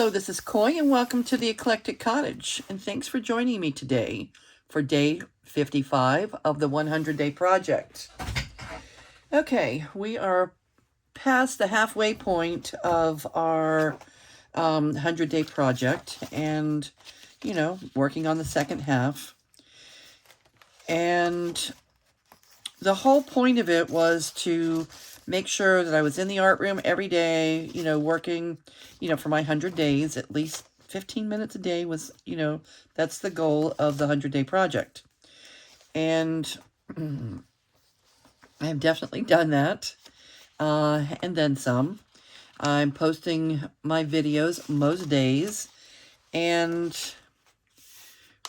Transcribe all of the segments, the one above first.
Hello, this is Coy, and welcome to the Eclectic Cottage. And thanks for joining me today for day 55 of the 100-day project. Okay, we are past the halfway point of our 100-day project, and, you know, working on the second half. And the whole point of it was to make sure that I was in the art room every day, you know, working, you know, for my 100 days, at least 15 minutes a day was, you know, that's the goal of the 100-day project. And I have definitely done that, and then some. I'm posting my videos most days, and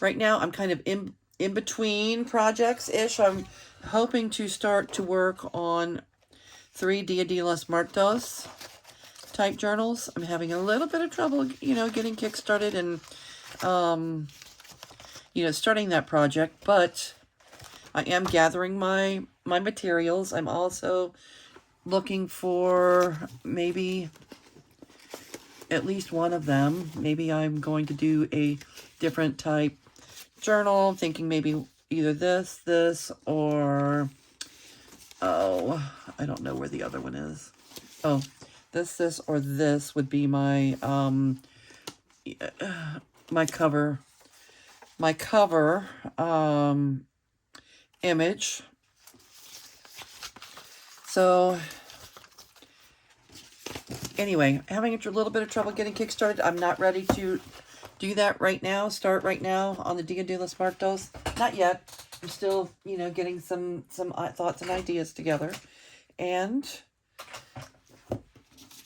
right now I'm kind of in between projects-ish. I'm hoping to start to work on 3 Dia de los Muertos type journals. I'm having a little bit of trouble, you know, getting kickstarted and, you know, starting that project, but I am gathering my materials. I'm also looking for maybe at least one of them. Maybe I'm going to do a different type journal. I'm thinking maybe either this, or, oh, I don't know where the other one is. Oh, this, or this would be my, my cover image. So, anyway, having a little bit of trouble getting kickstarted. I'm not ready to do that right now, start right now on the Dia de los Muertos. Not yet. I'm still, you know, getting some thoughts and ideas together. And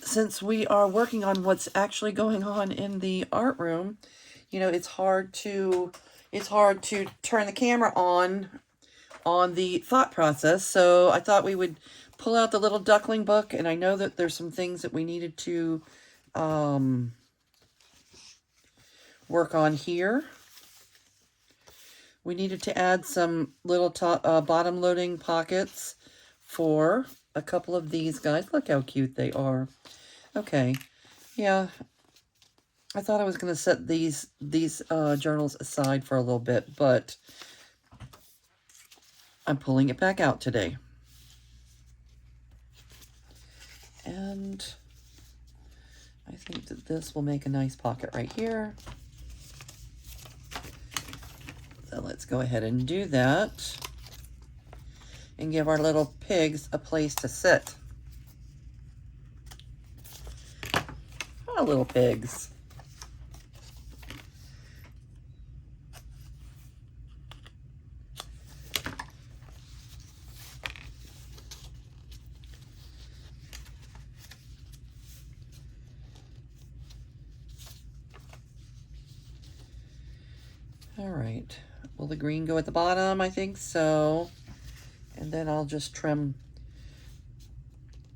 since we are working on what's actually going on in the art room, you know, it's hard to turn the camera on the thought process. So I thought we would pull out the little Duckling book, and I know that there's some things that we needed to work on here. We needed to add some little bottom loading pockets for a couple of these guys. Look how cute they are. Okay, yeah, I thought I was going to set these journals aside for a little bit, but I'm pulling it back out today. And I think that this will make a nice pocket right here. So let's go ahead and do that and give our little pigs a place to sit. Our little pigs. All right. Will the green go at the bottom? I think so. And then I'll just trim.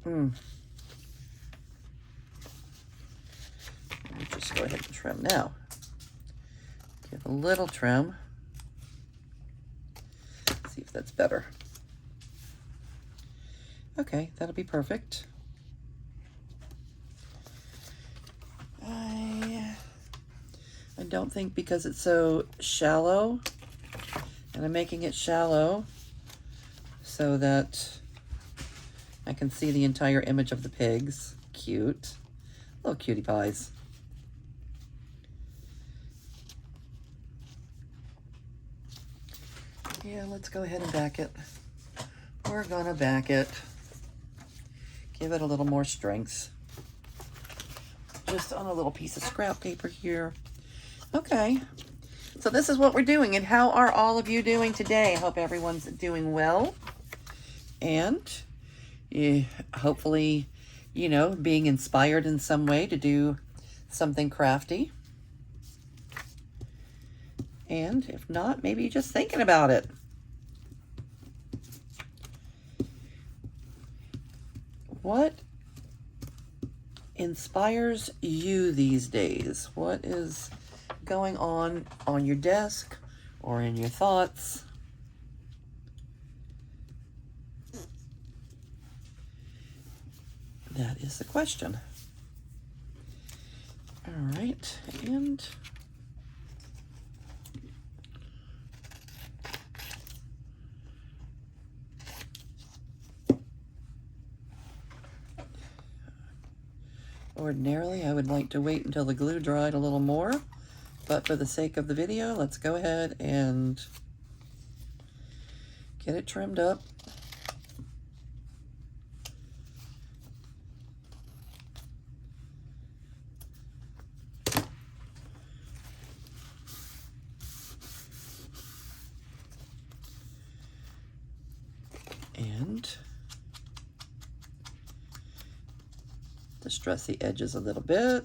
Let me just go ahead and trim now. Give a little trim. See if that's better. Okay, that'll be perfect. I don't think, because it's so shallow, and I'm making it shallow so that I can see the entire image of the pigs. Cute. Little cutie pies. Yeah, let's go ahead and back it. We're gonna back it. Give it a little more strength. Just on a little piece of scrap paper here. Okay, so this is what we're doing, and how are all of you doing today? I hope everyone's doing well, and hopefully, you know, being inspired in some way to do something crafty. And if not, maybe just thinking about it. What inspires you these days? What is going on your desk or in your thoughts? That is the question. All right. right, and ordinarily I would like to wait until the glue dried a little more, but for the sake of the video, let's go ahead and get it trimmed up. And distress the edges a little bit.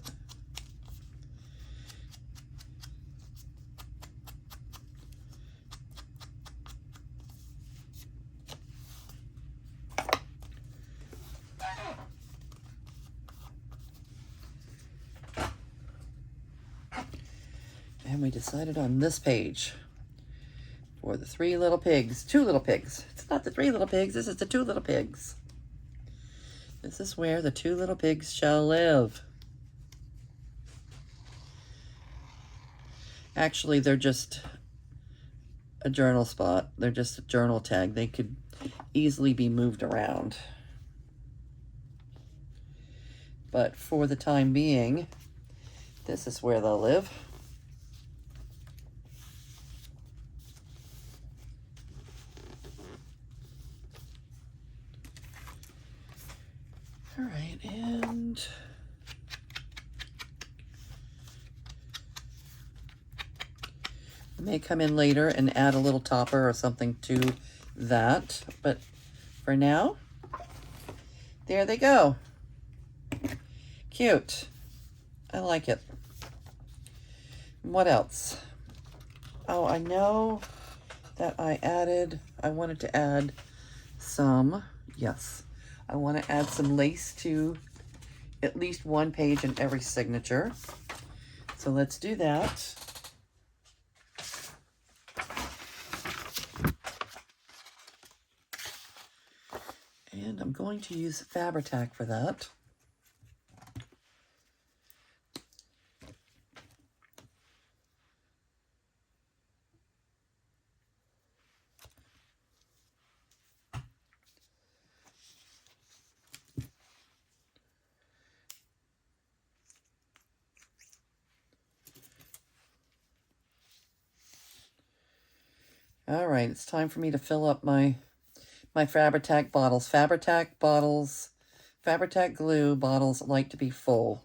And we decided on this page for the two little pigs. It's not the 3 little pigs, this is the 2 little pigs. This is where the 2 little pigs shall live. Actually, they're just a journal spot. They're just a journal tag. They could easily be moved around. But for the time being, this is where they'll live. All right, and I may come in later and add a little topper or something to that, but for now, there they go. Cute. I like it. What else? Oh, I know that I wanted to add some, yes, I want to add some lace to at least one page in every signature. So let's do that. And I'm going to use Fabri-Tac for that. All right, it's time for me to fill up my Fabri-Tac bottles. Fabri-Tac glue bottles like to be full.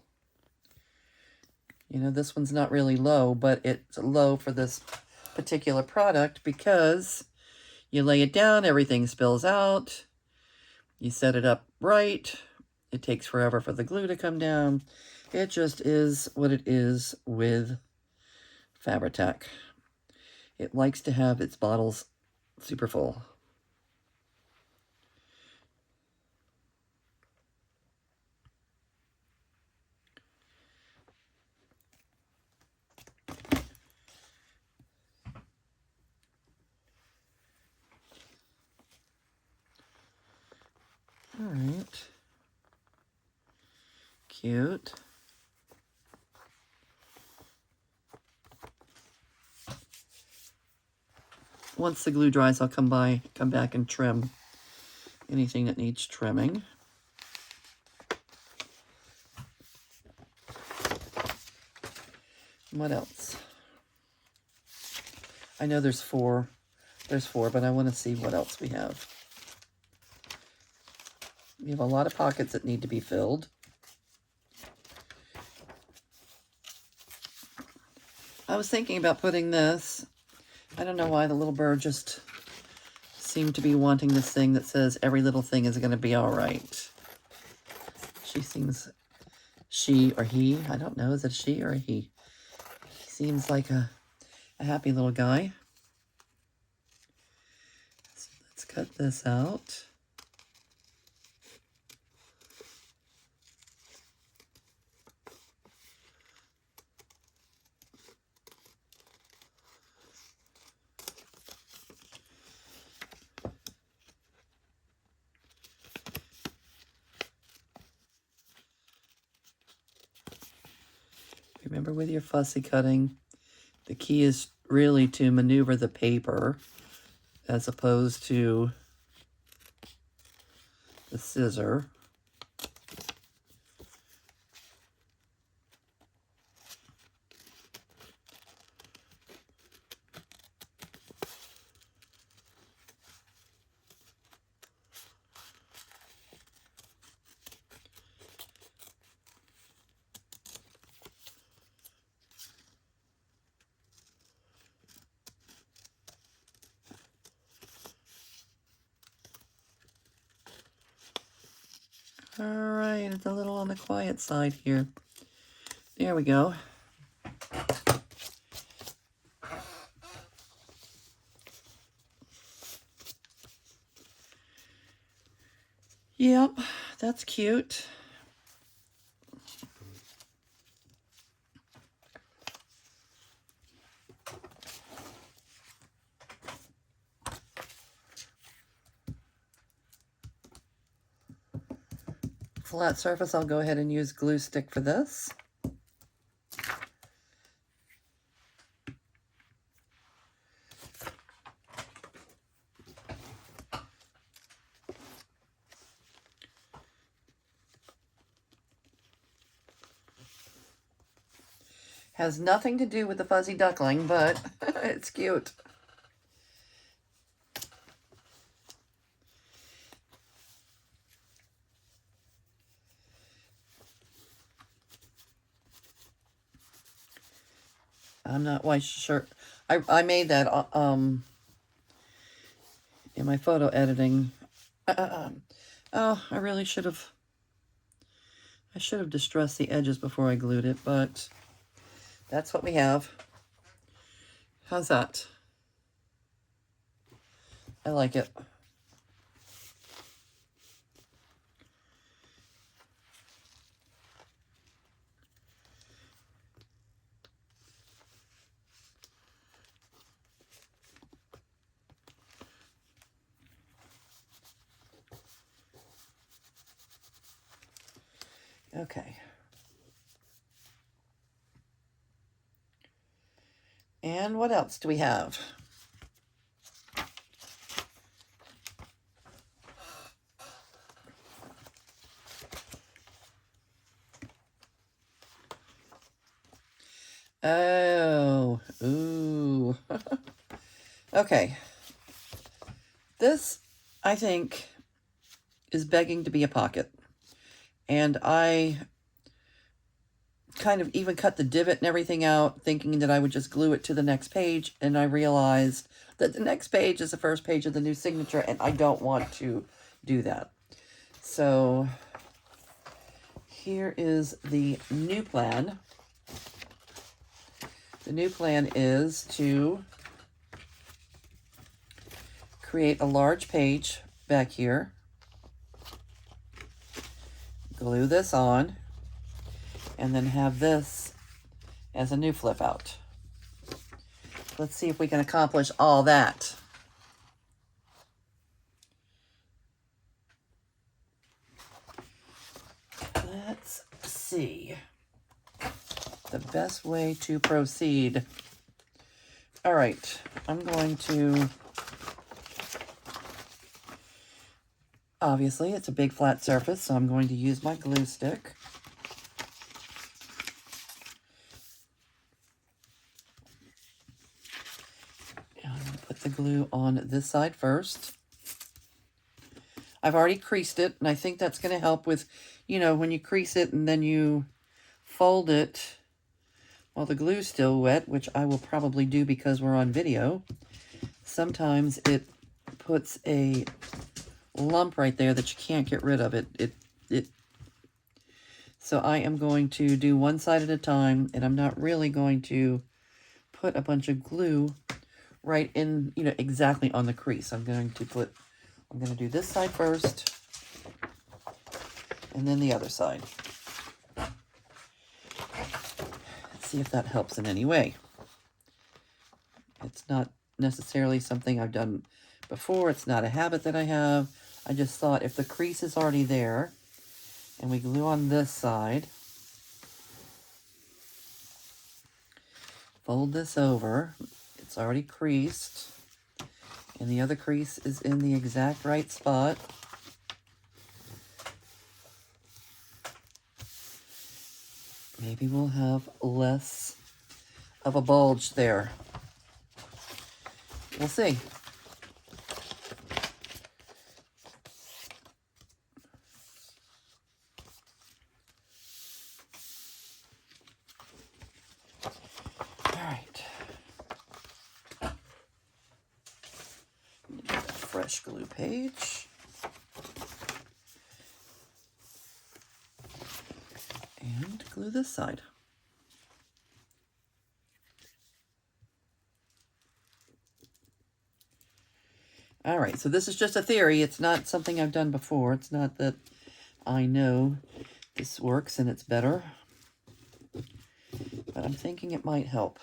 You know, this one's not really low, but it's low for this particular product because you lay it down, everything spills out. You set it up right. It takes forever for the glue to come down. It just is what it is with Fabri-Tac. It likes to have its bottles super full. All right. Cute. Once the glue dries, I'll come back and trim anything that needs trimming. What else? I know there's four, but I want to see what else we have. We have a lot of pockets that need to be filled. I was thinking about putting this. I don't know why the little bird just seemed to be wanting this thing that says every little thing is going to be all right. She or he, I don't know, is it a she or a he? He seems like a happy little guy. So let's cut this out. Remember, with your fussy cutting, the key is really to maneuver the paper as opposed to the scissor. All right, it's a little on the quiet side here. There we go. Yep, that's cute. Flat surface, I'll go ahead and use glue stick for this. Has nothing to do with the fuzzy duckling, but it's cute. I'm not quite sure. I made that in my photo editing. Oh, I really should have. I should have distressed the edges before I glued it, but that's what we have. How's that? I like it. Okay. And what else do we have? Oh, ooh. Okay. This, I think, is begging to be a pocket. And I kind of even cut the divot and everything out, thinking that I would just glue it to the next page. And I realized that the next page is the first page of the new signature, and I don't want to do that. So here is the new plan. The new plan is to create a large page back here, glue this on, and then have this as a new flip out. Let's see if we can accomplish all that. Let's see the best way to proceed. All right, I'm going to, obviously it's a big flat surface, so I'm going to use my glue stick. And I'm going to put the glue on this side first. I've already creased it, and I think that's going to help with, you know, when you crease it and then you fold it while the glue's still wet, which I will probably do because we're on video. Sometimes it puts a lump right there that you can't get rid of. So I am going to do one side at a time, and I'm not really going to put a bunch of glue right in, you know, exactly on the crease. I'm going to do this side first, and then the other side. See if that helps in any way. It's not necessarily something I've done before. It's not a habit that I have. I just thought if the crease is already there and we glue on this side, fold this over. It's already creased, and the other crease is in the exact right spot. Maybe we'll have less of a bulge there. We'll see. All right. Get a fresh glue page. And glue this side. All right, so this is just a theory. It's not something I've done before. It's not that I know this works and it's better, but I'm thinking it might help.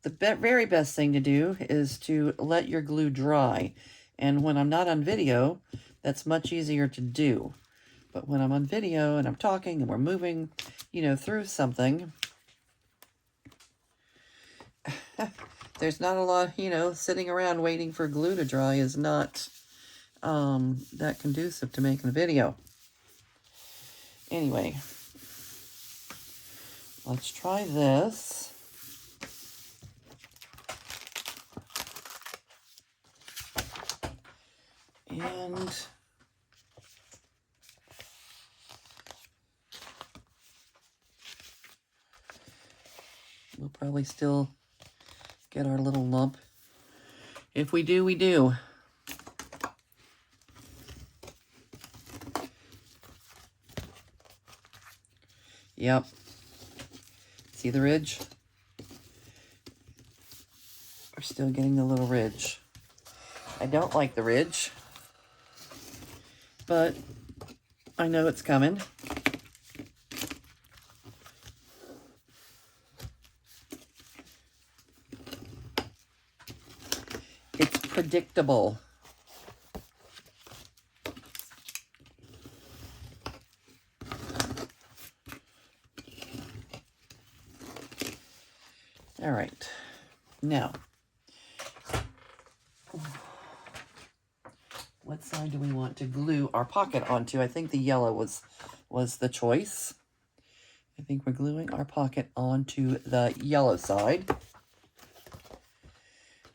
The very best thing to do is to let your glue dry. And when I'm not on video, that's much easier to do. But when I'm on video and I'm talking and we're moving, through something, there's not a lot, sitting around waiting for glue to dry is not that conducive to making a video. Anyway, let's try this. And we'll probably still get our little lump. If we do, we do. Yep. See the ridge? We're still getting the little ridge. I don't like the ridge, but I know it's coming. It's predictable. All right, now, what side do we want to glue our pocket onto? I think the yellow was the choice. I think we're gluing our pocket onto the yellow side,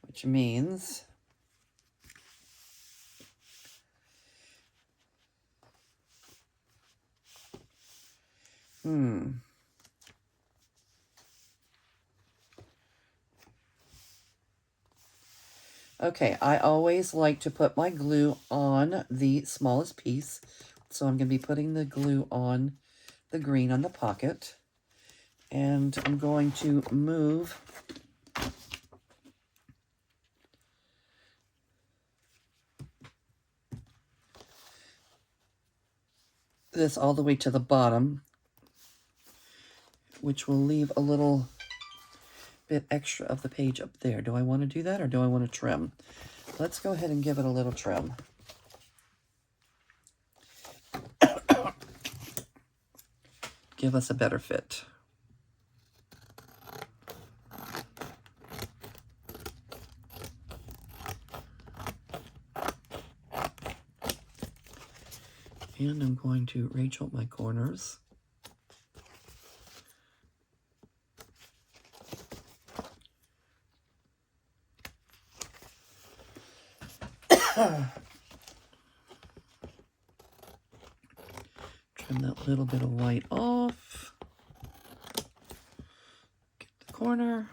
which means okay, I always like to put my glue on the smallest piece. So I'm going to be putting the glue on the green on the pocket. And I'm going to move this all the way to the bottom, which will leave a little bit extra of the page up there. Do I want to do that or do I want to trim? Let's go ahead and give it a little trim. Give us a better fit. And I'm going to Rachel my corners. Trim that little bit of white off. Get the corner.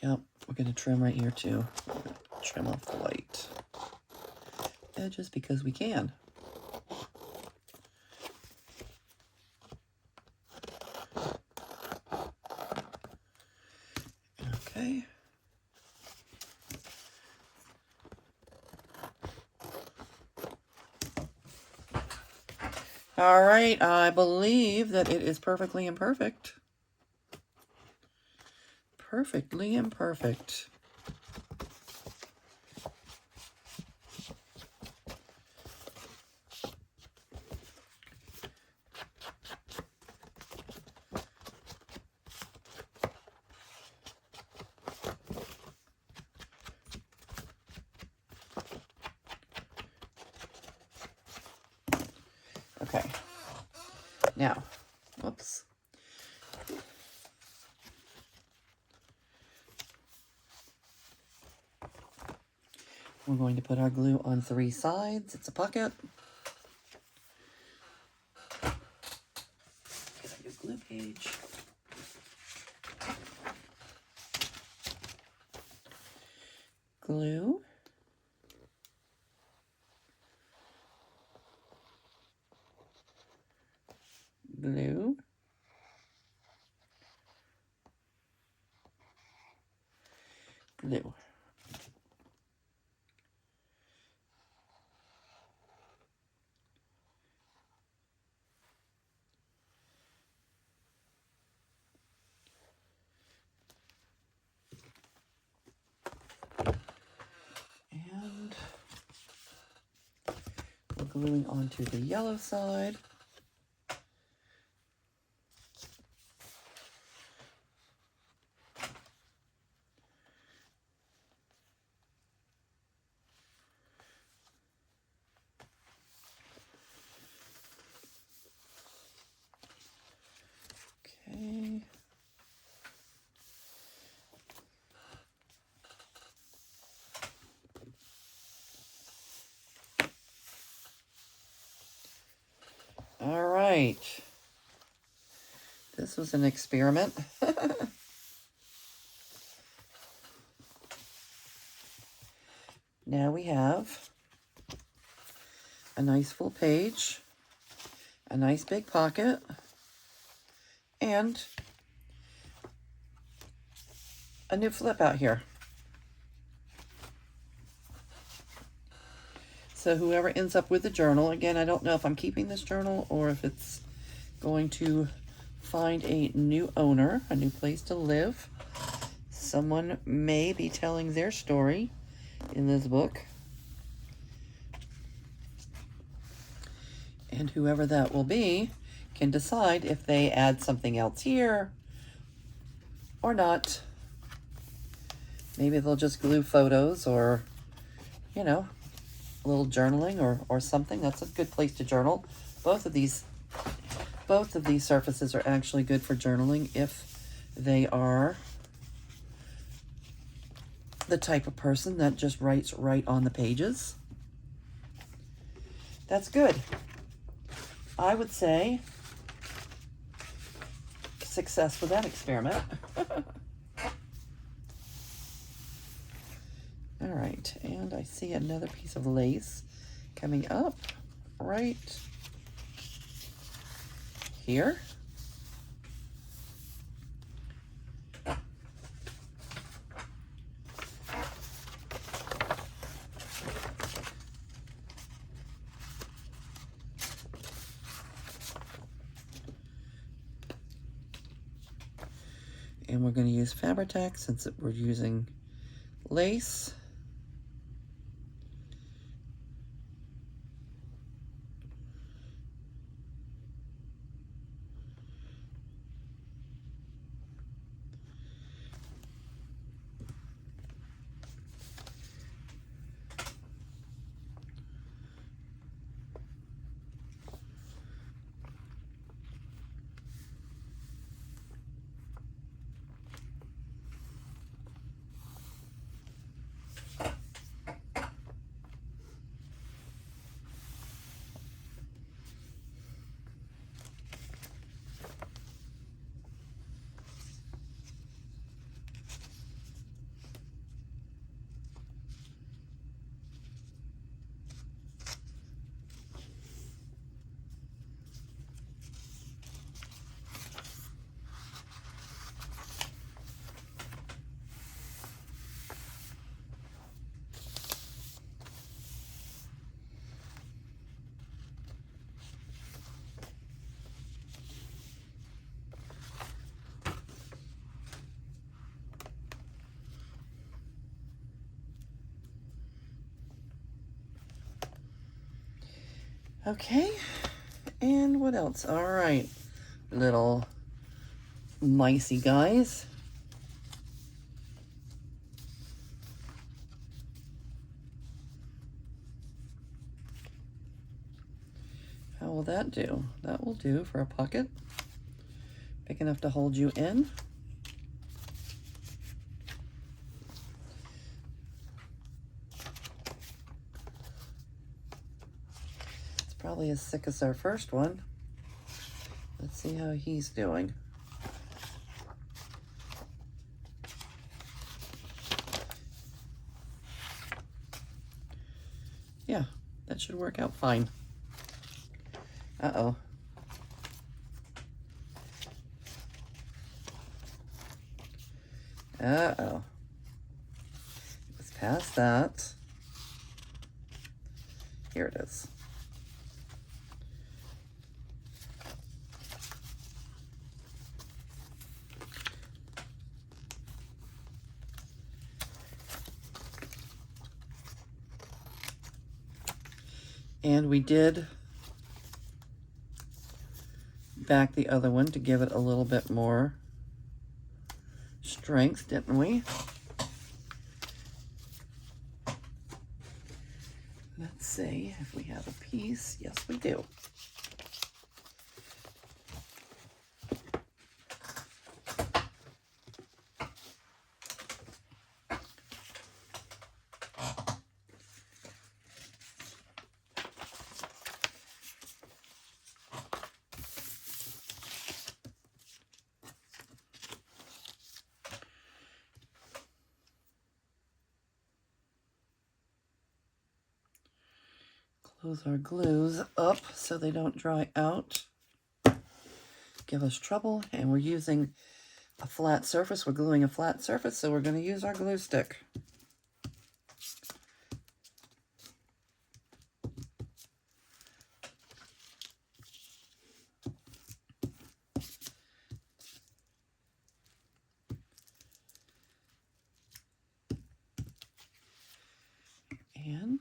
Yep, we're going to trim right here too. Trim off the white edges because we can. Okay. All right, I believe that it is perfectly imperfect. Perfectly imperfect. Okay. Now, whoops. We're going to put our glue on 3 sides. It's a pocket. Get a new glue page. Glue. Glue. Glue. And we're gluing onto the yellow side. Okay. All right. This was an experiment. Now we have a nice full page, a nice big pocket, and a new flip out here. So whoever ends up with the journal, again, I don't know if I'm keeping this journal or if it's going to find a new owner, a new place to live. Someone may be telling their story in this book. And whoever that will be can decide if they add something else here or not. Maybe they'll just glue photos or, you know, a little journaling or something. That's a good place to journal. Both of these surfaces are actually good for journaling if they are the type of person that just writes right on the pages. That's good. I would say success with that experiment. All right, and I see another piece of lace coming up right here. And we're going to use Fabri-Tac since we're using lace. Okay, and what else? All right, little micey guys. How will that do? That will do for a pocket. Big enough to hold you in. It's probably as thick as our first one. Let's see how he's doing. Yeah, that should work out fine. Uh-oh. Uh-oh. It's past that. Here it is. And we did back the other one to give it a little bit more strength, didn't we? Let's see if we have a piece. Yes, we do. Close our glues up so they don't dry out, give us trouble, and we're using a flat surface. We're gluing a flat surface, so we're going to use our glue stick. And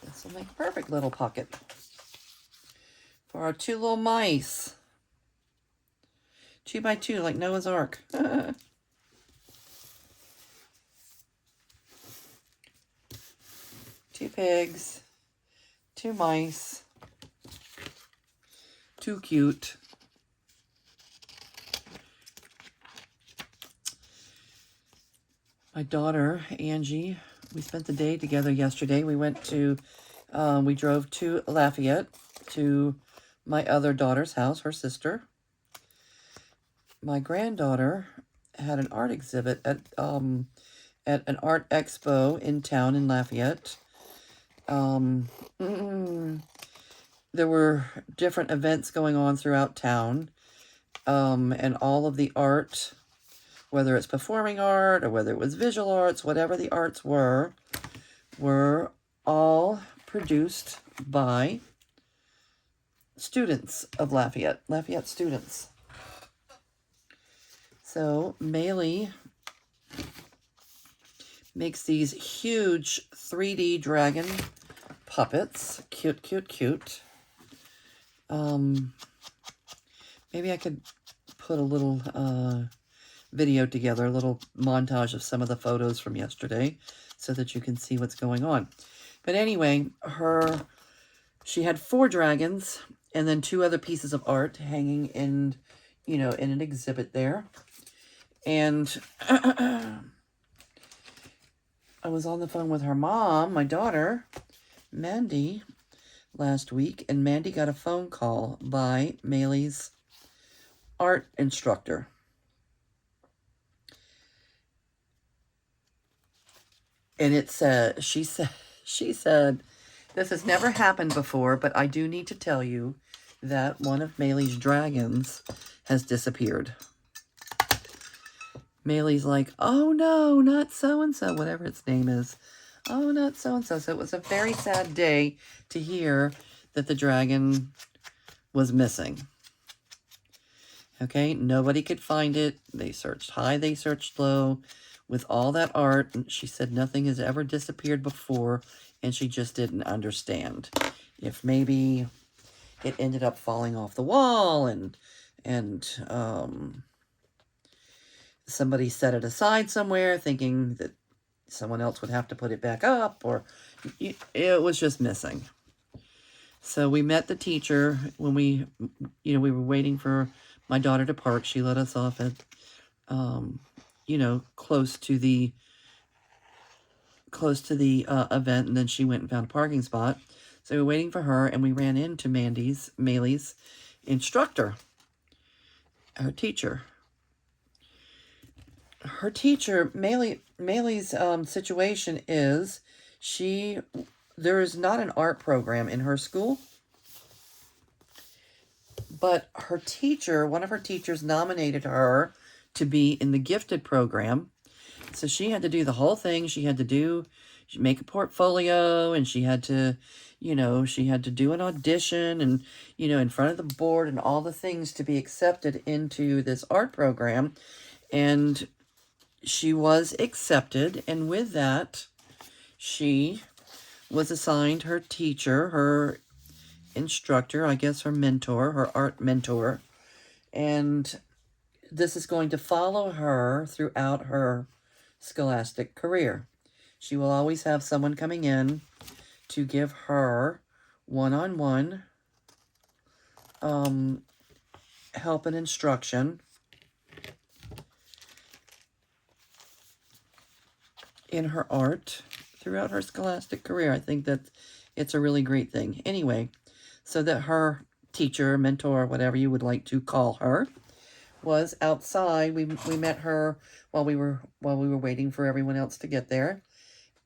this will make a perfect little pocket for our two little mice. 2 by 2, like Noah's Ark. 2 pigs, 2 mice, 2 cute. My daughter, Angie, we spent the day together yesterday. We went to, we drove to Lafayette to my other daughter's house, her sister. My granddaughter had an art exhibit at an art expo in town in Lafayette. There were different events going on throughout town, and all of the art, whether it's performing art or whether it was visual arts, whatever the arts were all produced by students of Lafayette students. So Maylee makes these huge 3D dragon puppets. Cute, cute, cute. Maybe I could put a little video together, a little montage of some of the photos from yesterday so that you can see what's going on. But anyway, she had 4 dragons and then 2 other pieces of art hanging in, in an exhibit there. And I was on the phone with her mom, my daughter, Mandy, last week, and Mandy got a phone call by Maylee's art instructor. And it said, she said, this has never happened before, but I do need to tell you that one of Maylee's dragons has disappeared. Maylee's like, oh no, not so-and-so, whatever its name is. Oh, not so-and-so. So it was a very sad day to hear that the dragon was missing. Okay, nobody could find it. They searched high, they searched low. With all that art, and she said nothing has ever disappeared before and she just didn't understand. If maybe it ended up falling off the wall and somebody set it aside somewhere thinking that someone else would have to put it back up, or it was just missing. So we met the teacher when we were waiting for my daughter to park. She let us off at, close to the event, and then she went and found a parking spot. So we were waiting for her, and we ran into Maylee's instructor, her teacher. Maylee's situation is there is not an art program in her school, but one of her teachers nominated her to be in the gifted program. So she had to do the whole thing. She had to make a portfolio, and she had to do an audition, and, in front of the board, and all the things to be accepted into this art program. And she was accepted, and with that, she was assigned her teacher, her instructor, I guess her mentor, her art mentor, and this is going to follow her throughout her scholastic career. She will always have someone coming in to give her one-on-one help and instruction in her art throughout her scholastic career. I think that it's a really great thing. Anyway, so that her teacher, mentor, whatever you would like to call her, was outside. We met her while we were waiting for everyone else to get there,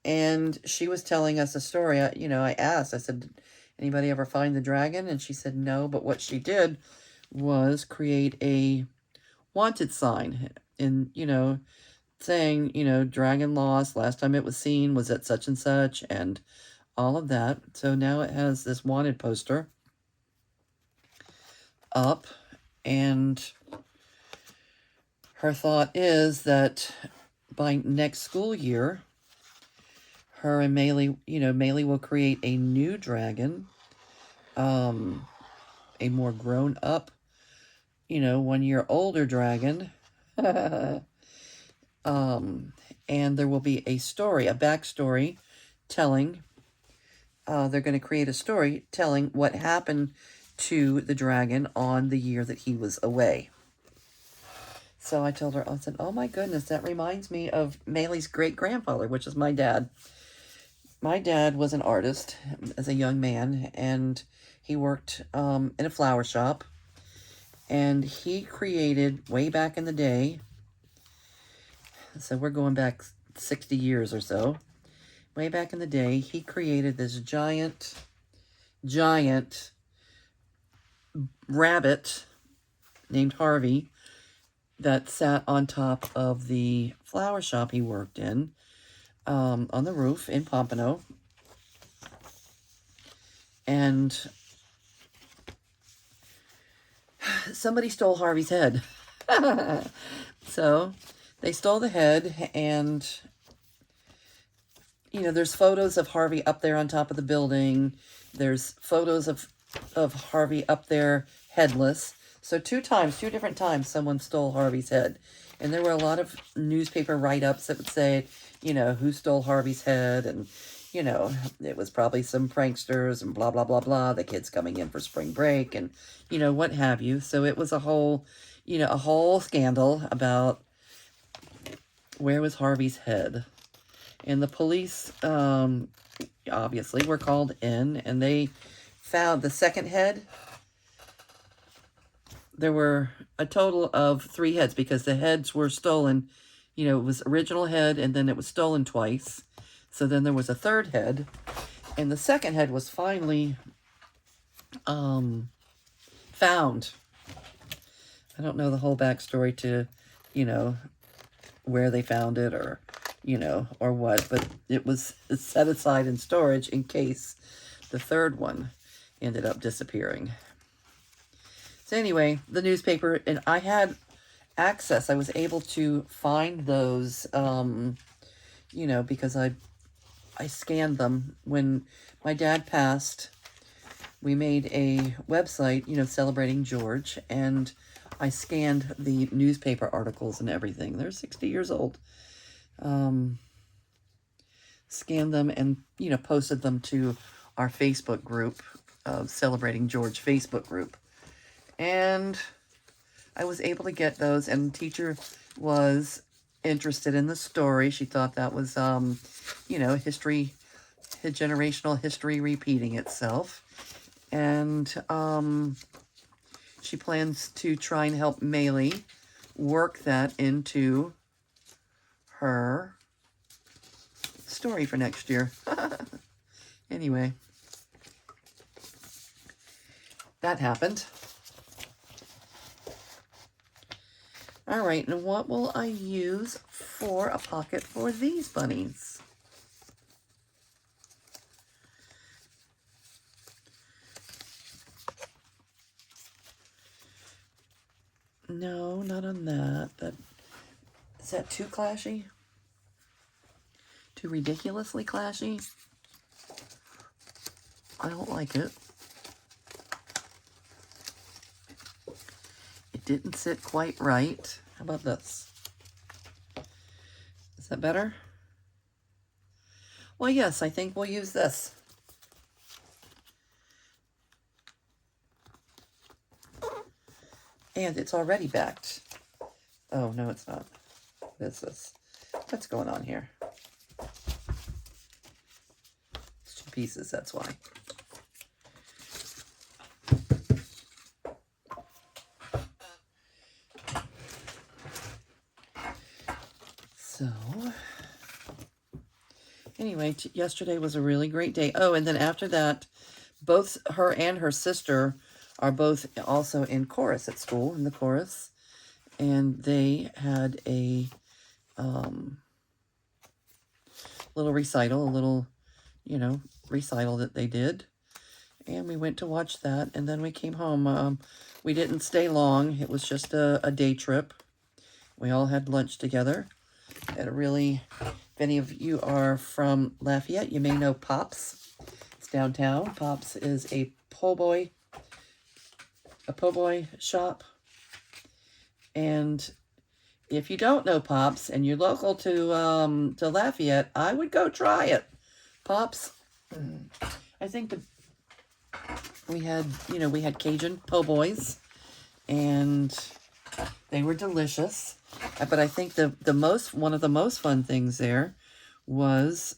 and she was telling us a story. I asked, I said, did anybody ever find the dragon? And she said no, but what she did was create a wanted sign, and saying, dragon lost, last time it was seen was at such and such, and all of that. So now it has this wanted poster up, and her thought is that by next school year, her and Maylee will create a new dragon, a more grown up, 1 year older dragon. And there will be a backstory telling, they're going to create a story telling what happened to the dragon on the year that he was away. So I told her, I said, oh my goodness, that reminds me of Maylee's great-grandfather, which is my dad. My dad was an artist as a young man, and he worked in a flower shop, and he created, way back in the day, so we're going back 60 years or so, way back in the day, he created this giant rabbit named Harvey that sat on top of the flower shop he worked in, on the roof in Pompano. And somebody stole Harvey's head. So they stole the head, and there's photos of Harvey up there on top of the building. There's photos of Harvey up there headless. So two different times, someone stole Harvey's head. And there were a lot of newspaper write-ups that would say, who stole Harvey's head, and, it was probably some pranksters and blah, blah, blah, blah, the kids coming in for spring break and, what have you. So it was a whole scandal about where was Harvey's head. And the police, obviously, were called in, and they found the second head. There were a total of 3 heads, because the heads were stolen. It was original head, and then it was stolen twice. So then there was a third head, and the second head was finally found. I don't know the whole backstory to, where they found it, or, or what, but it was set aside in storage in case the third one ended up disappearing. So anyway, the newspaper, and I had access. I was able to find those, because I I scanned them. When my dad passed, we made a website, you know, celebrating George, and I scanned the newspaper articles and everything. They're 60 years old. Scanned them and, you know, posted them to our Facebook group, Celebrating George Facebook group. And I was able to get those, and the teacher was interested in the story. She thought that was, you know, history, generational history repeating itself. And she plans to try and help Maylee work that into her story for next year. Anyway, that happened. All right, and what will I use for a pocket for these bunnies? No, not on that. Is that too clashy? Too ridiculously clashy? I don't like it. It didn't sit quite right. How about this? Is that better? Well, yes, I think we'll use this. And it's already backed. Oh, no, it's not. What is this? What's going on here? It's 2 pieces, that's why. So, anyway, yesterday was a really great day. Oh, and then after that, both her and her sister are both also in chorus at school, in the chorus. And they had a little recital, a little, you know, recital that they did. And we went to watch that, and then we came home. We didn't stay long. It was just a day trip. We all had lunch together. At a really, if any of you are from Lafayette, you may know Pops. It's downtown. Pops is a po' boy shop. And if you don't know Pops and you're local to Lafayette, I would go try it. Pops, I think we had Cajun po' boys, and they were delicious. But I think one of the most fun things there was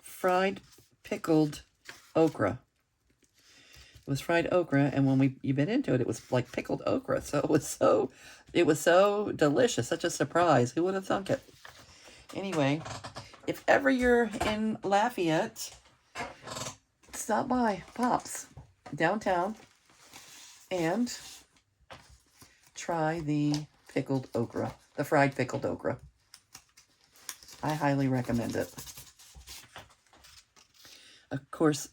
fried pickled okra. It was fried okra, and when you bit into it, it was like pickled okra. So it was so delicious, such a surprise. Who would have thunk it? Anyway, if ever you're in Lafayette, stop by Pops downtown and try the pickled okra, the fried pickled okra. I highly recommend it. Of course,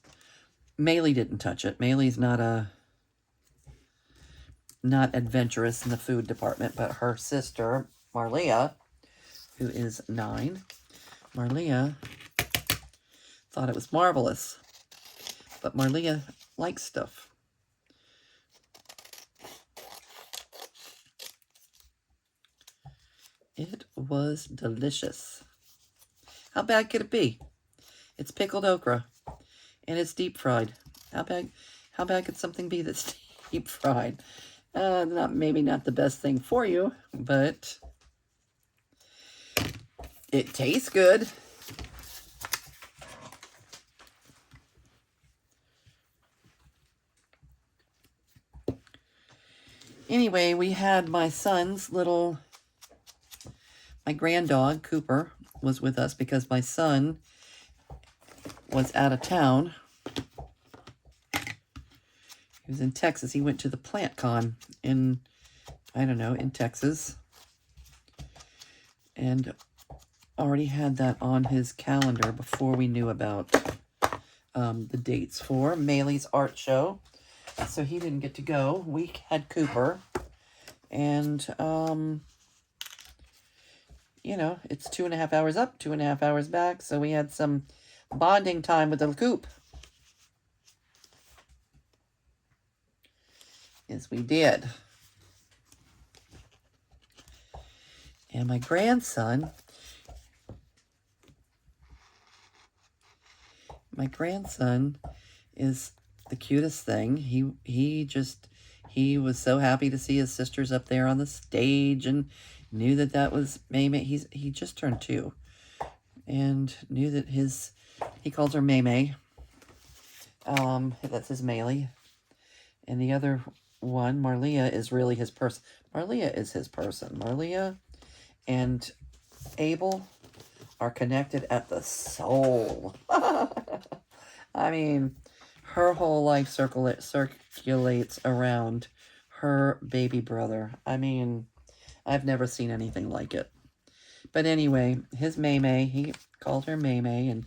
Maylee didn't touch it. Maylee's not adventurous in the food department, but her sister, Marlia, who is 9, Marlia thought it was marvelous. But Marlia likes stuff. It was delicious. How bad could it be? It's pickled okra, and it's deep fried. How bad could something be that's deep fried? Maybe not the best thing for you, but it tastes good. Anyway, we had my granddog, Cooper, was with us because my son was out of town. He was in Texas. He went to the plant con in Texas. And already had that on his calendar before we knew about the dates for Maylee's art show. So he didn't get to go. We had Cooper. And you know, it's 2.5 hours up, 2.5 hours back. So we had some bonding time with the coop. Yes, we did. And my grandson is the cutest thing. He was so happy to see his sisters up there on the stage and knew that that was Maymay. He just turned 2 and knew that he calls her Maymay. That's his Maylee. And the other one, Marlia, is really his person. Marlia is his person. Marlia and Abel are connected at the soul. I mean, her whole life circulates around her baby brother. I mean, I've never seen anything like it. But anyway, his Maymay, he called her Maymay, and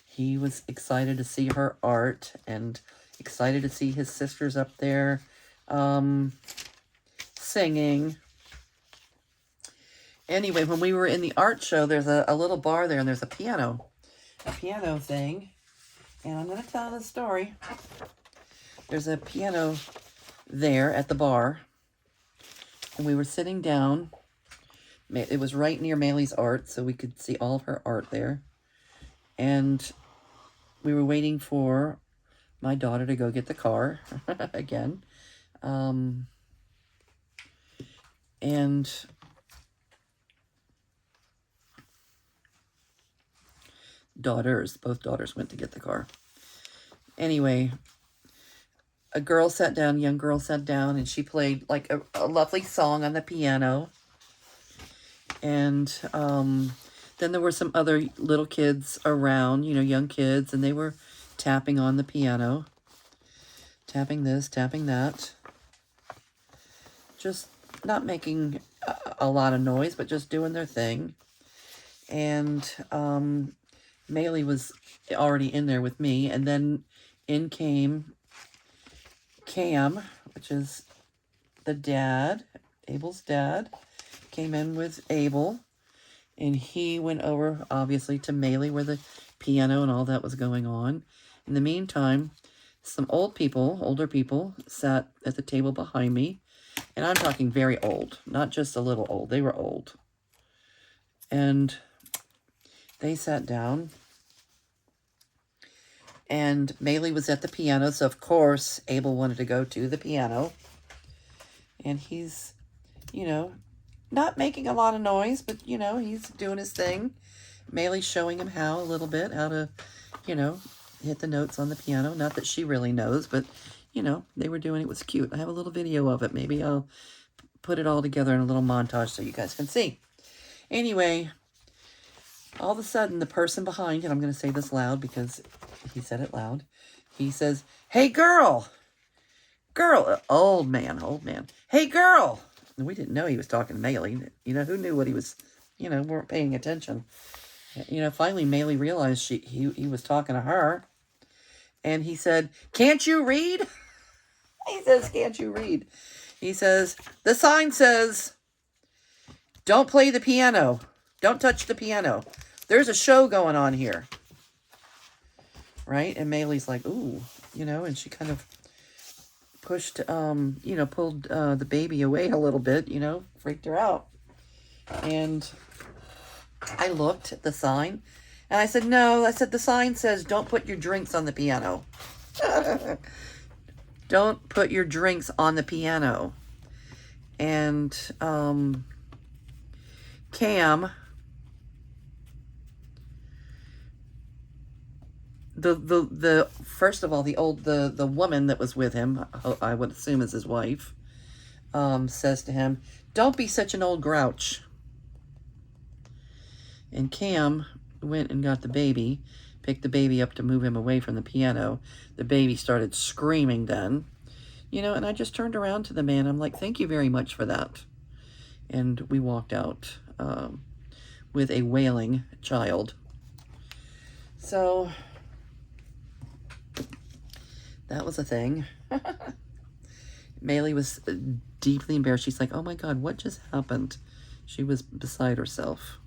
he was excited to see her art and excited to see his sisters up there singing. Anyway, when we were in the art show, there's a little bar there, and there's a piano thing. And I'm going to tell the story. There's a piano there at the bar, and we were sitting down. It was right near Maylee's art, so we could see all of her art there. And we were waiting for my daughter to go get the car again. And both daughters went to get the car. Anyway, young girl sat down, and she played like a lovely song on the piano. And then there were some other little kids around, you know, young kids, and they were tapping on the piano. Tapping this, tapping that. Just not making a lot of noise, but just doing their thing. And Maylee was already in there with me, and then in came Cam, which is the dad, Abel's dad, came in with Abel, and he went over, obviously, to Maylee where the piano and all that was going on. In the meantime, some older people, sat at the table behind me, and I'm talking very old, not just a little old. They were old. And they sat down, and Maylee was at the piano, so of course Abel wanted to go to the piano. And he's, you know, not making a lot of noise, but, you know, he's doing his thing. Maylee's showing him how to, you know, hit the notes on the piano. Not that she really knows, but, you know, they were doing it. It was cute. I have a little video of it. Maybe I'll put it all together in a little montage so you guys can see. Anyway, all of a sudden, the person behind, and I'm going to say this loud because he said it loud. He says, "Hey, girl, old man. Hey, girl." And we didn't know he was talking to Maylee. You know, who knew what he was, you know, weren't paying attention. You know, finally, Maylee realized he was talking to her. And he said, "Can't you read?" He says, "Can't you read?" He says, "The sign says, don't play the piano. Don't touch the piano. There's a show going on here." Right? And Maylee's like, "Ooh," you know, and she kind of pushed, you know, pulled the baby away a little bit, you know, freaked her out. And I looked at the sign, and I said, "No," "the sign says don't put your drinks on the piano." Don't put your drinks on the piano. And Cam, the first of all, the woman that was with him, I would assume is his wife, says to him, "Don't be such an old grouch." And Cam went and got the baby, picked the baby up to move him away from the piano. The baby started screaming then, you know, and I just turned around to the man. I'm like, "Thank you very much for that." And we walked out with a wailing child. So that was a thing. Maylee was deeply embarrassed. She's like, "Oh my God, what just happened?" She was beside herself.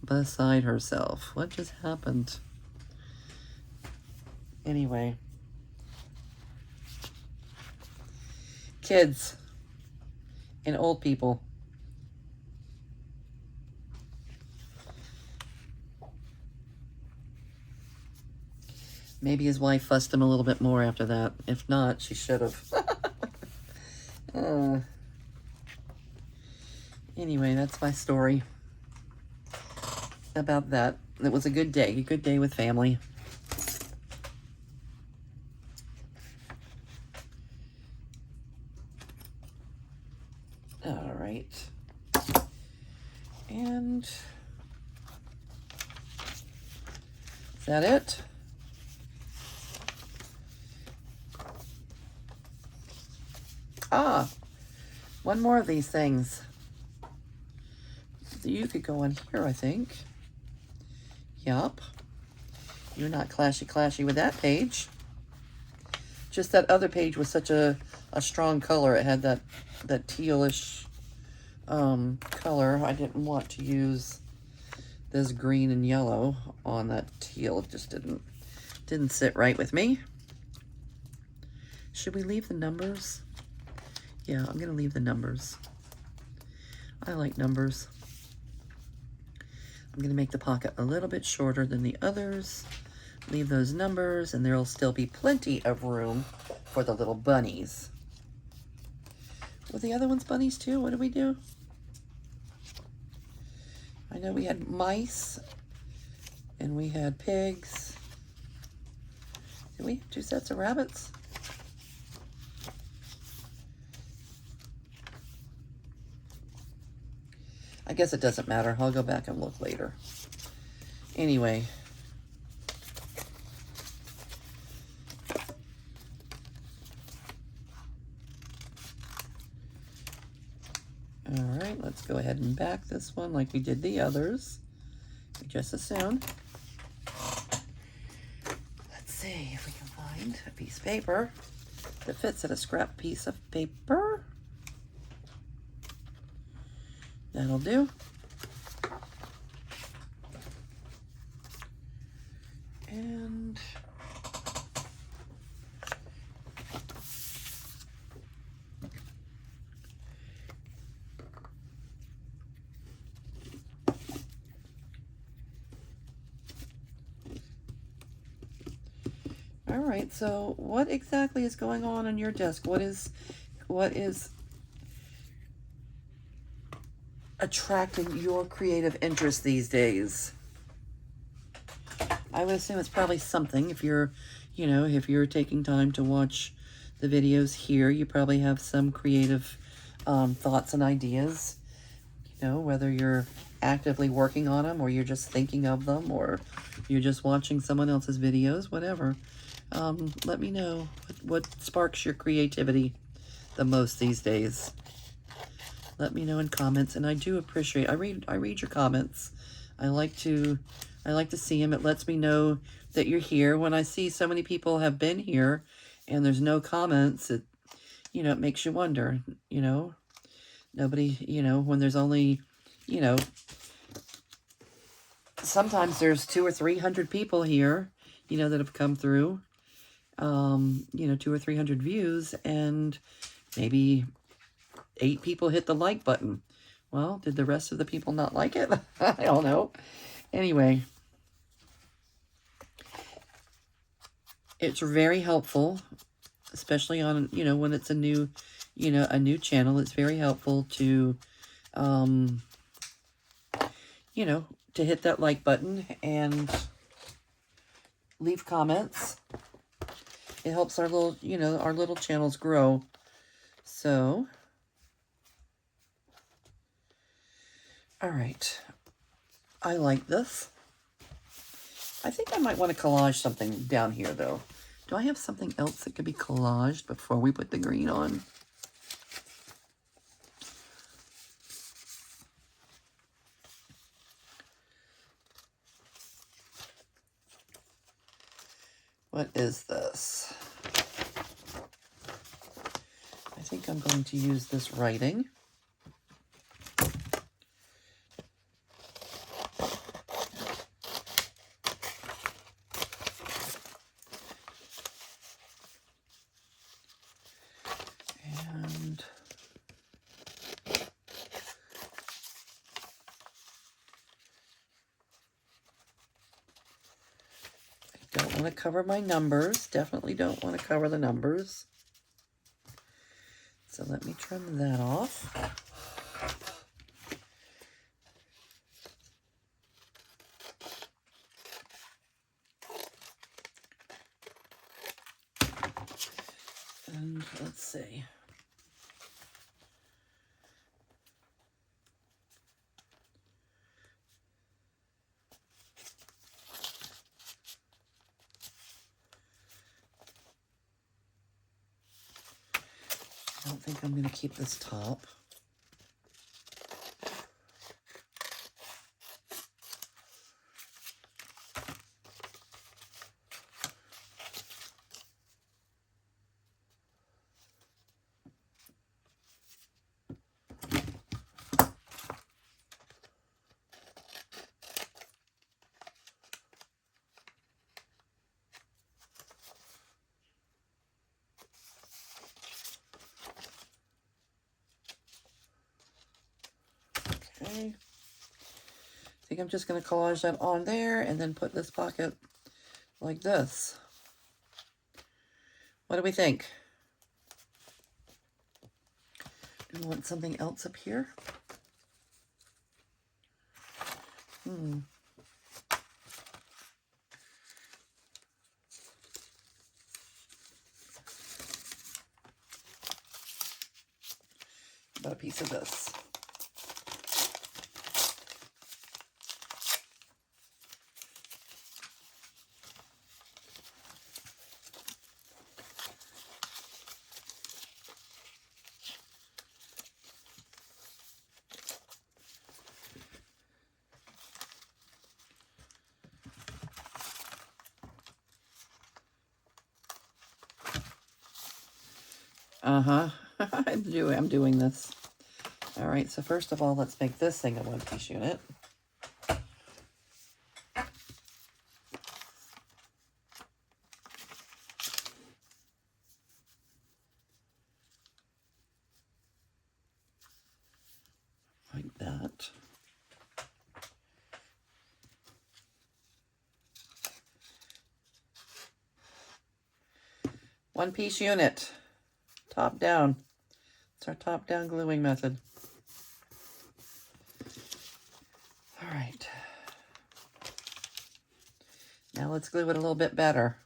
beside herself. What just happened? Anyway. Kids and old people. Maybe his wife fussed him a little bit more after that. If not, she should have. Anyway, that's my story about that. It was a good day with family. All right. And is that it? Ah, one more of these things. You could go in here, I think. Yup. You're not clashy with that page. Just that other page was such a strong color. It had that tealish color. I didn't want to use this green and yellow on that teal. It just didn't sit right with me. Should we leave the numbers? Yeah, I'm gonna leave the numbers. I like numbers. I'm gonna make the pocket a little bit shorter than the others. Leave those numbers, and there'll still be plenty of room for the little bunnies. Were the other ones bunnies too? What did we do? I know we had mice, and we had pigs. Did we have 2 sets of rabbits? I guess it doesn't matter. I'll go back and look later. Anyway. All right, let's go ahead and back this one like we did the others. Just as soon. Let's see if we can find a piece of paper that fits in a scrap piece of paper. That'll do. And all right, so what exactly is going on your desk? What is attracting your creative interest these days? I would assume it's probably something. If you're, if you're taking time to watch the videos here, you probably have some creative thoughts and ideas. Whether you're actively working on them, or you're just thinking of them, or you're just watching someone else's videos, whatever. Let me know what sparks your creativity the most these days. Let me know in comments, and I do appreciate. I read your comments. I like to see them. It lets me know that you're here. When I see so many people have been here, and there's no comments, it makes you wonder. Nobody. When there's only, sometimes there's 200 or 300 people here, that have come through. 200 or 300 views, and maybe 8 people hit the like button. Well, did the rest of the people not like it? I don't know. Anyway, it's very helpful, especially on, when it's a new, a new channel. It's very helpful to, to hit that like button and leave comments. It helps our little, our little channels grow. So, all right. I like this. I think I might want to collage something down here, though. Do I have something else that could be collaged before we put the green on? What is this? I think I'm going to use this writing. want to cover my numbers. Definitely don't want to cover the numbers. So let me trim that off. And let's see. I don't think I'm going to keep this top. Okay. I think I'm just going to collage that on there and then put this pocket like this. What do we think? Do we want something else up here? About a piece of this. I'm doing this. All right, so first of all, let's make this thing a one-piece unit. Like that. One-piece unit. Top down. It's our top-down gluing method. All right. Now let's glue it a little bit better.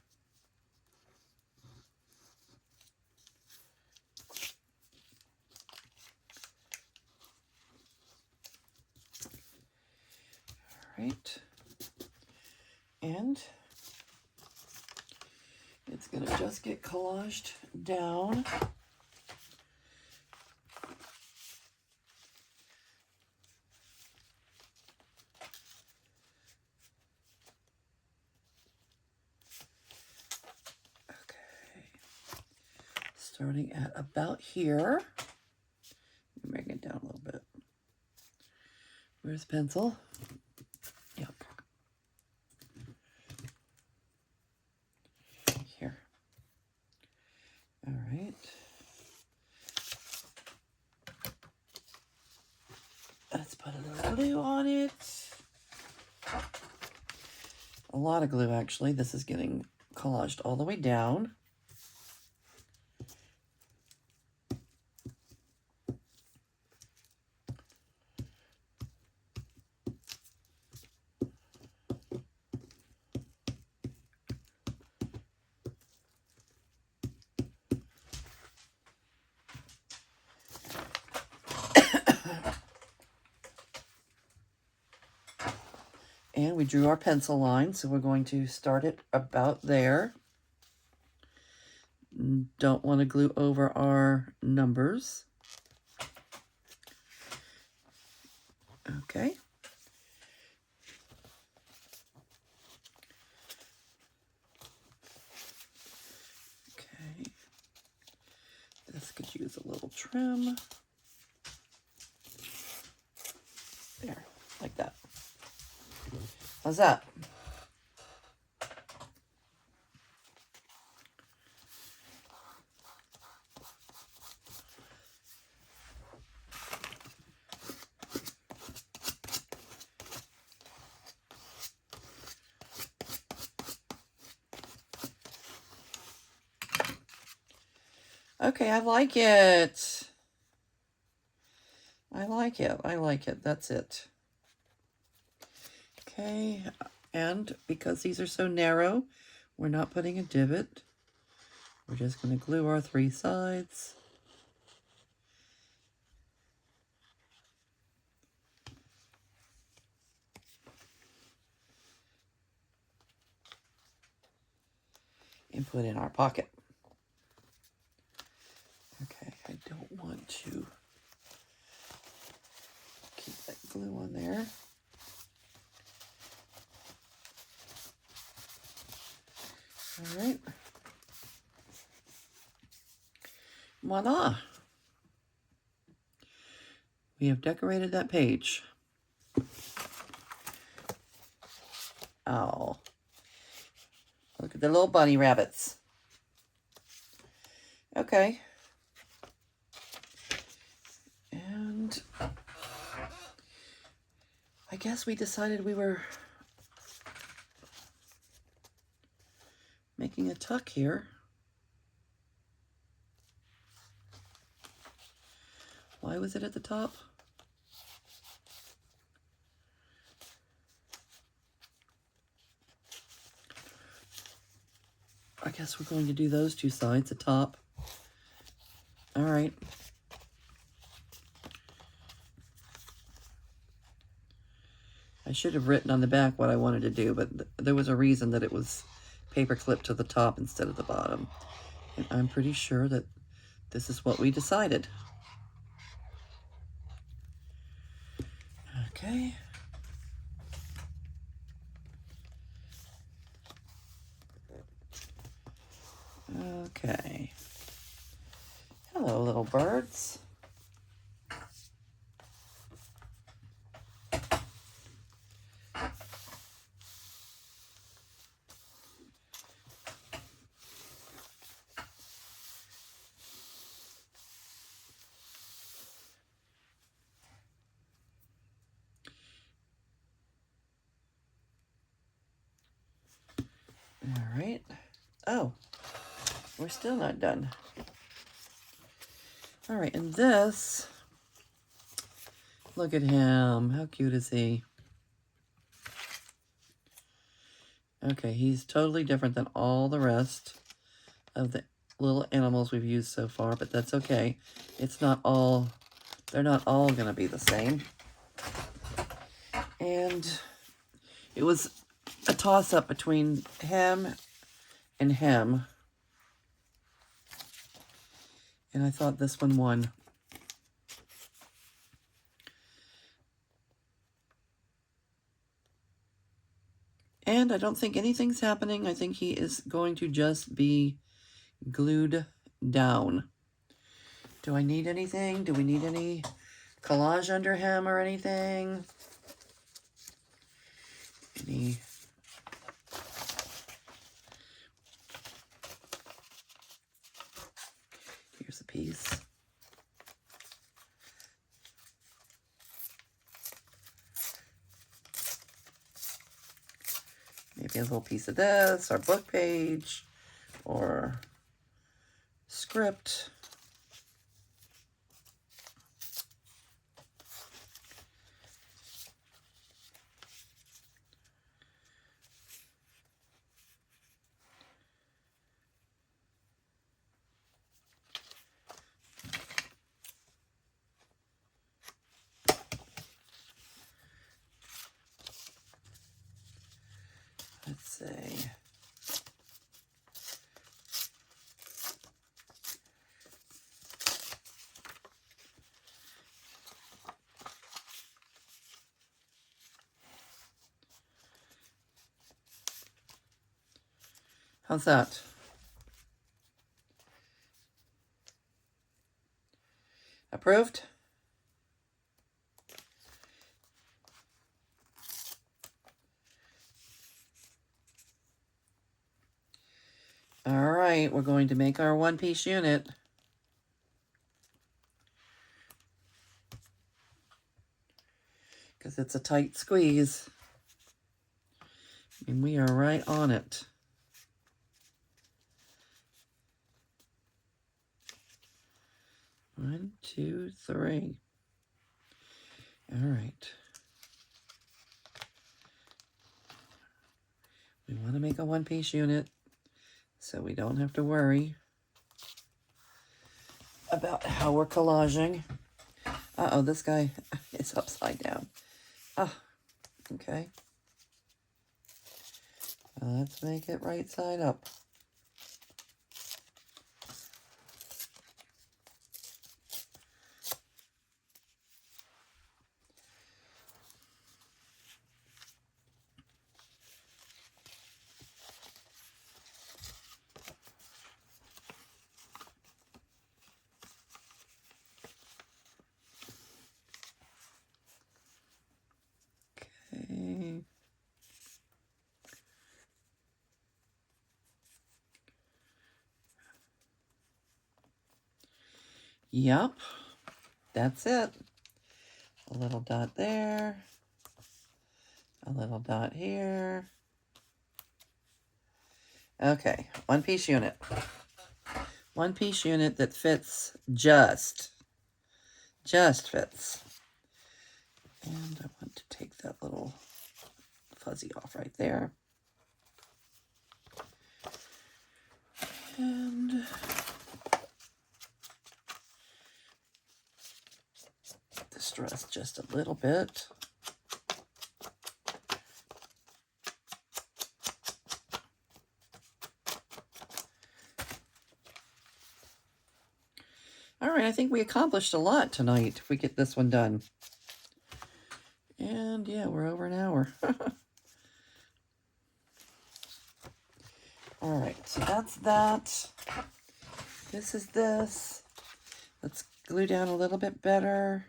All right. And it's going to just get collaged down. Starting at about here. Bring it down a little bit. Where's the pencil? Yep. Here. All right. Let's put a little glue on it. A lot of glue, actually. This is getting collaged all the way down. And we drew our pencil line, so we're going to start it about there. Don't want to glue over our numbers. Okay. Okay. This could use a little trim. There, like that. How's that? Okay, I like it. I like it. I like it. That's it. Okay, and because these are so narrow, we're not putting a divot. We're just going to glue our 3 sides. And put in our pocket. Okay, I don't want to keep that glue on there. All right. Voila. We have decorated that page. Oh. Look at the little bunny rabbits. Okay. And I guess we decided we were making a tuck here. Why was it at the top? I guess we're going to do those 2 sides, the top. All right. I should have written on the back what I wanted to do, but there was a reason that it was paper clipped to the top instead of the bottom. And I'm pretty sure that this is what we decided. Okay. Okay. Hello, little birds. All right. Oh, we're still not done. All right, and this, look at him. How cute is he? Okay, he's totally different than all the rest of the little animals we've used so far, but that's okay. It's not all, they're not all going to be the same. And it was a toss-up between him and him. And I thought this one won. And I don't think anything's happening. I think he is going to just be glued down. Do I need anything? Do we need any collage under him or anything? Any... Here's a piece. Maybe a little piece of this, or book page, or script. Let's see. How's that? Approved? All right, we're going to make our one-piece unit. Because it's a tight squeeze. And we are right on it. 1, 2, 3. All right. We want to make a one-piece unit so we don't have to worry about how we're collaging. Uh-oh, this guy is upside down. Ah, okay. Let's make it right side up. Okay. Yep, that's it. A little dot there, a little dot here. Okay, one-piece unit. One-piece unit that fits just fits. And I want to take that little fuzzy off right there. And distress just a little bit. All right, I think we accomplished a lot tonight if we get this one done. And yeah, we're over an hour. All right, so that's that. This is this. Let's glue down a little bit better.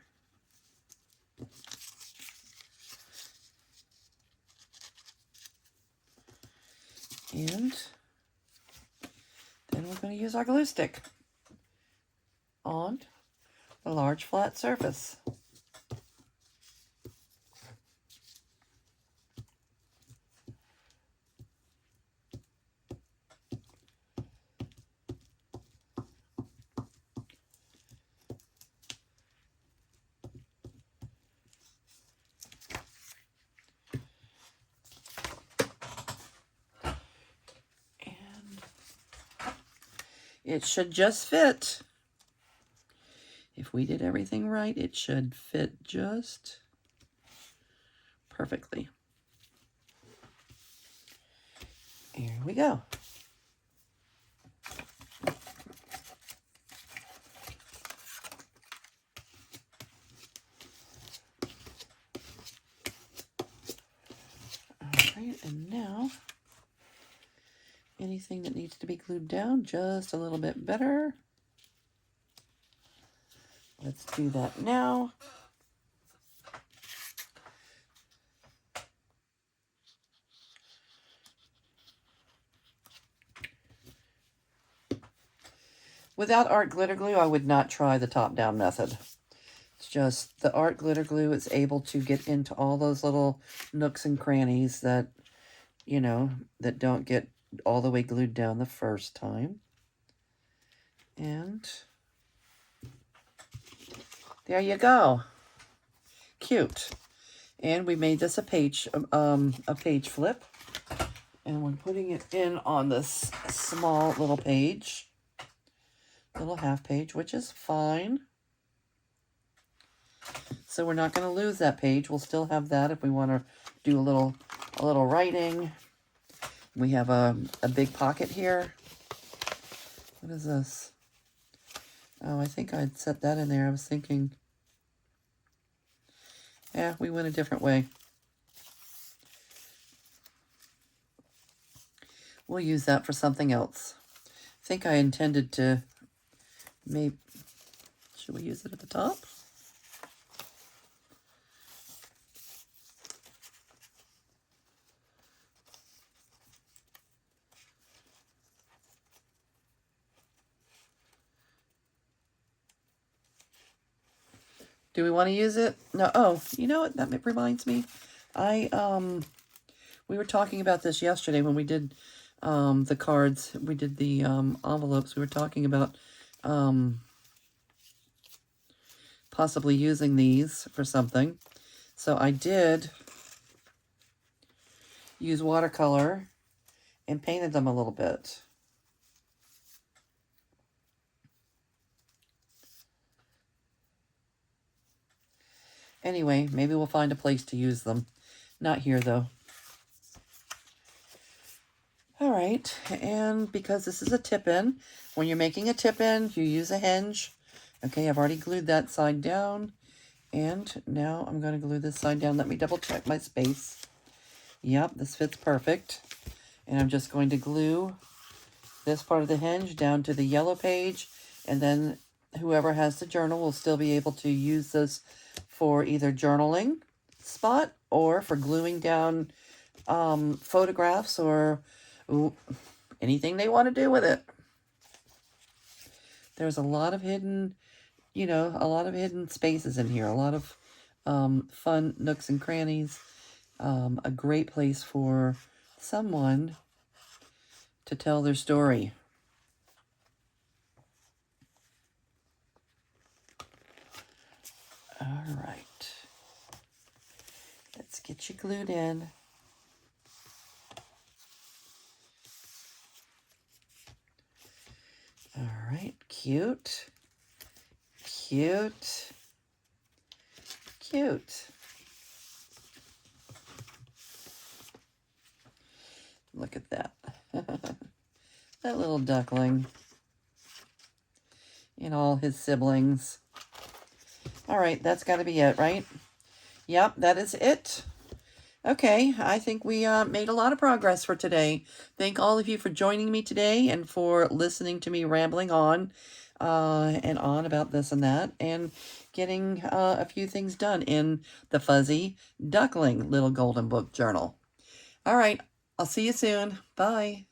And then we're going to use our glue stick on the large flat surface. It should just fit. If we did everything right, it should fit just perfectly. Here we go. All right, and now anything that needs to be glued down just a little bit better. Let's do that now. Without art glitter glue, I would not try the top-down method. It's just the art glitter glue is able to get into all those little nooks and crannies that, you know, that don't get all the way glued down the first time. And there you go. Cute. And we made this a page flip. And we're putting it in on this small little page. Little half page, which is fine. So we're not going to lose that page. We'll still have that if we want to do a little writing. We have a big pocket here. What is this? Oh, I think I'd set that in there. I was thinking, yeah, we went a different way. We'll use that for something else. I think I intended to maybe, should we use it at the top? Do we want to use it? No. Oh, you know what? That reminds me. We were talking about this yesterday when we did the cards. We did the envelopes. We were talking about possibly using these for something. So I did use watercolor and painted them a little bit. Anyway, maybe we'll find a place to use them. Not here, though. All right, and because this is a tip-in, when you're making a tip-in, you use a hinge. Okay, I've already glued that side down, and now I'm going to glue this side down. Let me double-check my space. Yep, this fits perfect. And I'm just going to glue this part of the hinge down to the yellow page, and then whoever has the journal will still be able to use this for either journaling spot or for gluing down photographs or anything they want to do with it. There's a lot of hidden, a lot of hidden spaces in here, a lot of fun nooks and crannies, a great place for someone to tell their story. All right. Let's get you glued in. All right, cute, cute, cute. Look at that. That little duckling and all his siblings. All right, that's got to be it, right? Yep, that is it. Okay, I think we made a lot of progress for today. Thank all of you for joining me today and for listening to me rambling on and on about this and that and getting a few things done in the Fuzzy Duckling Little Golden Book Journal. All right, I'll see you soon. Bye.